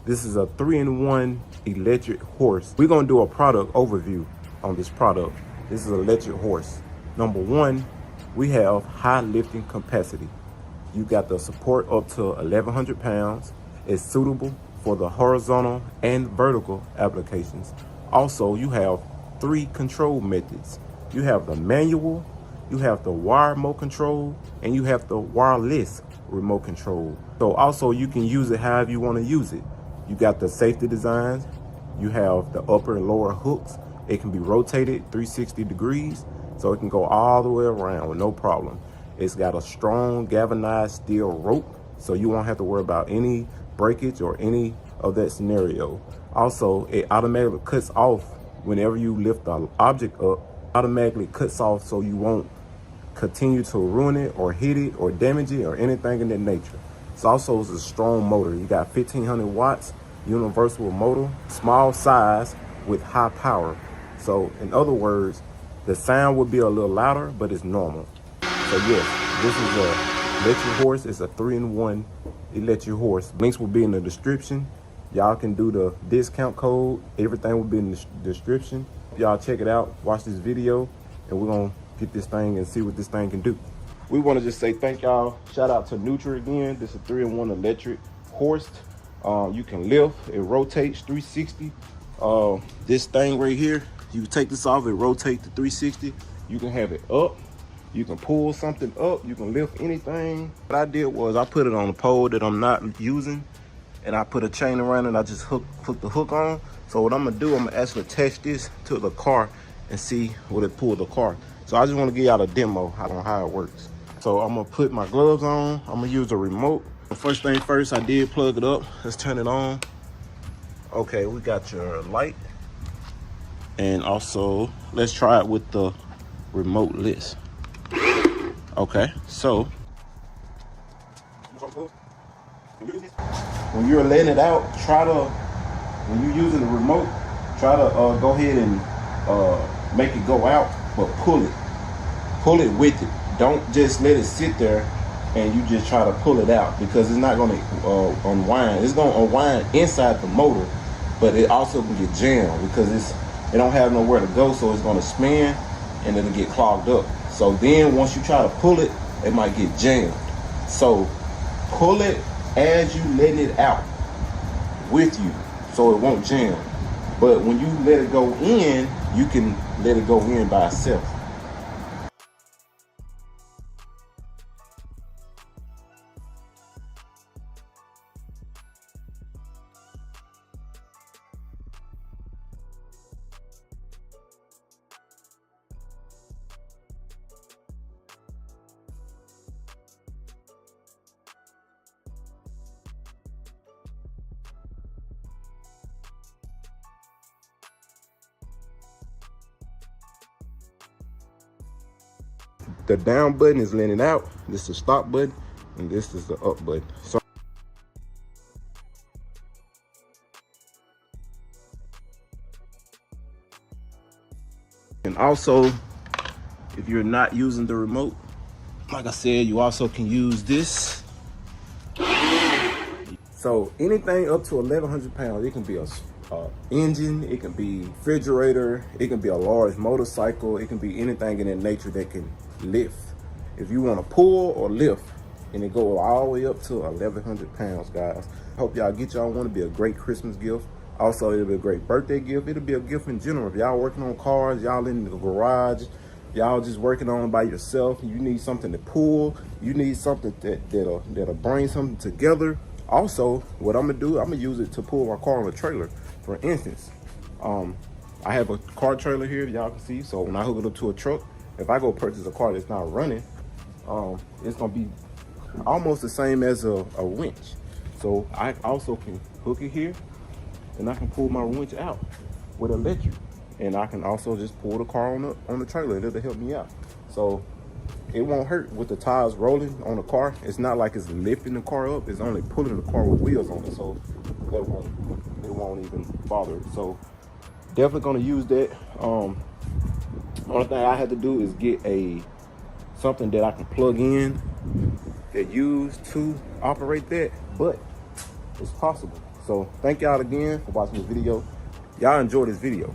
This is a 3-in-1 electric horse. We're gonna do a product overview on this product. This is an electric horse. Number one, we have high lifting capacity. You got the support up to 1,100 pounds. It's suitable for the horizontal and vertical applications. Also, you have 3 control methods. You have the manual, you have the wire remote control, and you have the wireless remote control. So also you can use it however you want to use it. You got the safety designs, you have the upper and lower hooks. It can be rotated 360 degrees, so it can go all the way around with no problem. It's got a strong galvanized steel rope, so you won't have to worry about any breakage or any of that scenario. Also, it automatically cuts off whenever you lift the object up, automatically cuts off so you won't continue to ruin it or hit it or damage it or anything in that nature. It's also a strong motor. You got 1,500 watts, universal motor, small size with high power. So in other words, the sound would be a little louder, but it's normal. So yes, this is a electric horse. It's a 3-in-1 electric horse. Links will be in the description. Y'all can do the discount code. Everything will be in the description. Y'all check it out, watch this video, and we're gonna get this thing and see what this thing can do. We wanna just say thank y'all. Shout out to NEWTRY again. This is a 3-in-1 electric horse. You can lift, it rotates 360. This thing right here, you take this off, it rotates to 360. You can have it up, you can pull something up, you can lift anything. What I did was I put it on a pole that I'm not using, and I put a chain around it, and I just hook the hook on. So what I'm gonna do, I'm gonna actually attach this to the car and see will it pull the car. So I just wanna give y'all a demo on how it works. So I'm gonna put my gloves on, I'm gonna use a remote. First thing first, I did plug it up. Let's turn it on. Okay, we got your light. And also, let's try it with the remote list. Okay, so when you're letting it out, when you're using the remote, try to go ahead and make it go out, but pull it with it. Don't just let it sit there and you just try to pull it out, because it's not going to unwind. It's going to unwind inside the motor, but it also can get jammed because it don't have nowhere to go, so it's going to spin and it'll get clogged up. So then once you try to pull it, it might get jammed. So pull it as you let it out with you, so it won't jam. But when you let it go in, you can let it go in by itself. The down button is letting it out. This is the stop button, and this is the up button. So and also, if you're not using the remote, like I said, you also can use this. So anything up to 1,100 pounds, it can be a engine, it can be refrigerator, it can be a large motorcycle, it can be anything in that nature that can lift. If you want to pull or lift, and it go all the way up to 1,100 pounds, guys. Hope y'all get y'all one. To be a great Christmas gift. Also, it'll be a great birthday gift. It'll be a gift in general. If y'all working on cars, y'all in the garage, y'all just working on by yourself, you need something to pull, you need something that'll bring something together. Also, what I'm gonna do, I'm gonna use it to pull my car on a trailer. For instance, I have a car trailer here, y'all can see. So when I hook it up to a truck, if I go purchase a car that's not running, it's gonna be almost the same as a winch. So I also can hook it here, and I can pull my winch out with electric, and I can also just pull the car on the trailer, and it'll help me out. So it won't hurt with the tires rolling on the car. It's not like it's lifting the car up, it's only pulling the car with wheels on it, so it won't even bother it. So definitely gonna use that. Only thing I had to do is get something that I can plug in that use to operate that, but it's possible. So thank y'all again for watching this video. Y'all enjoy this video.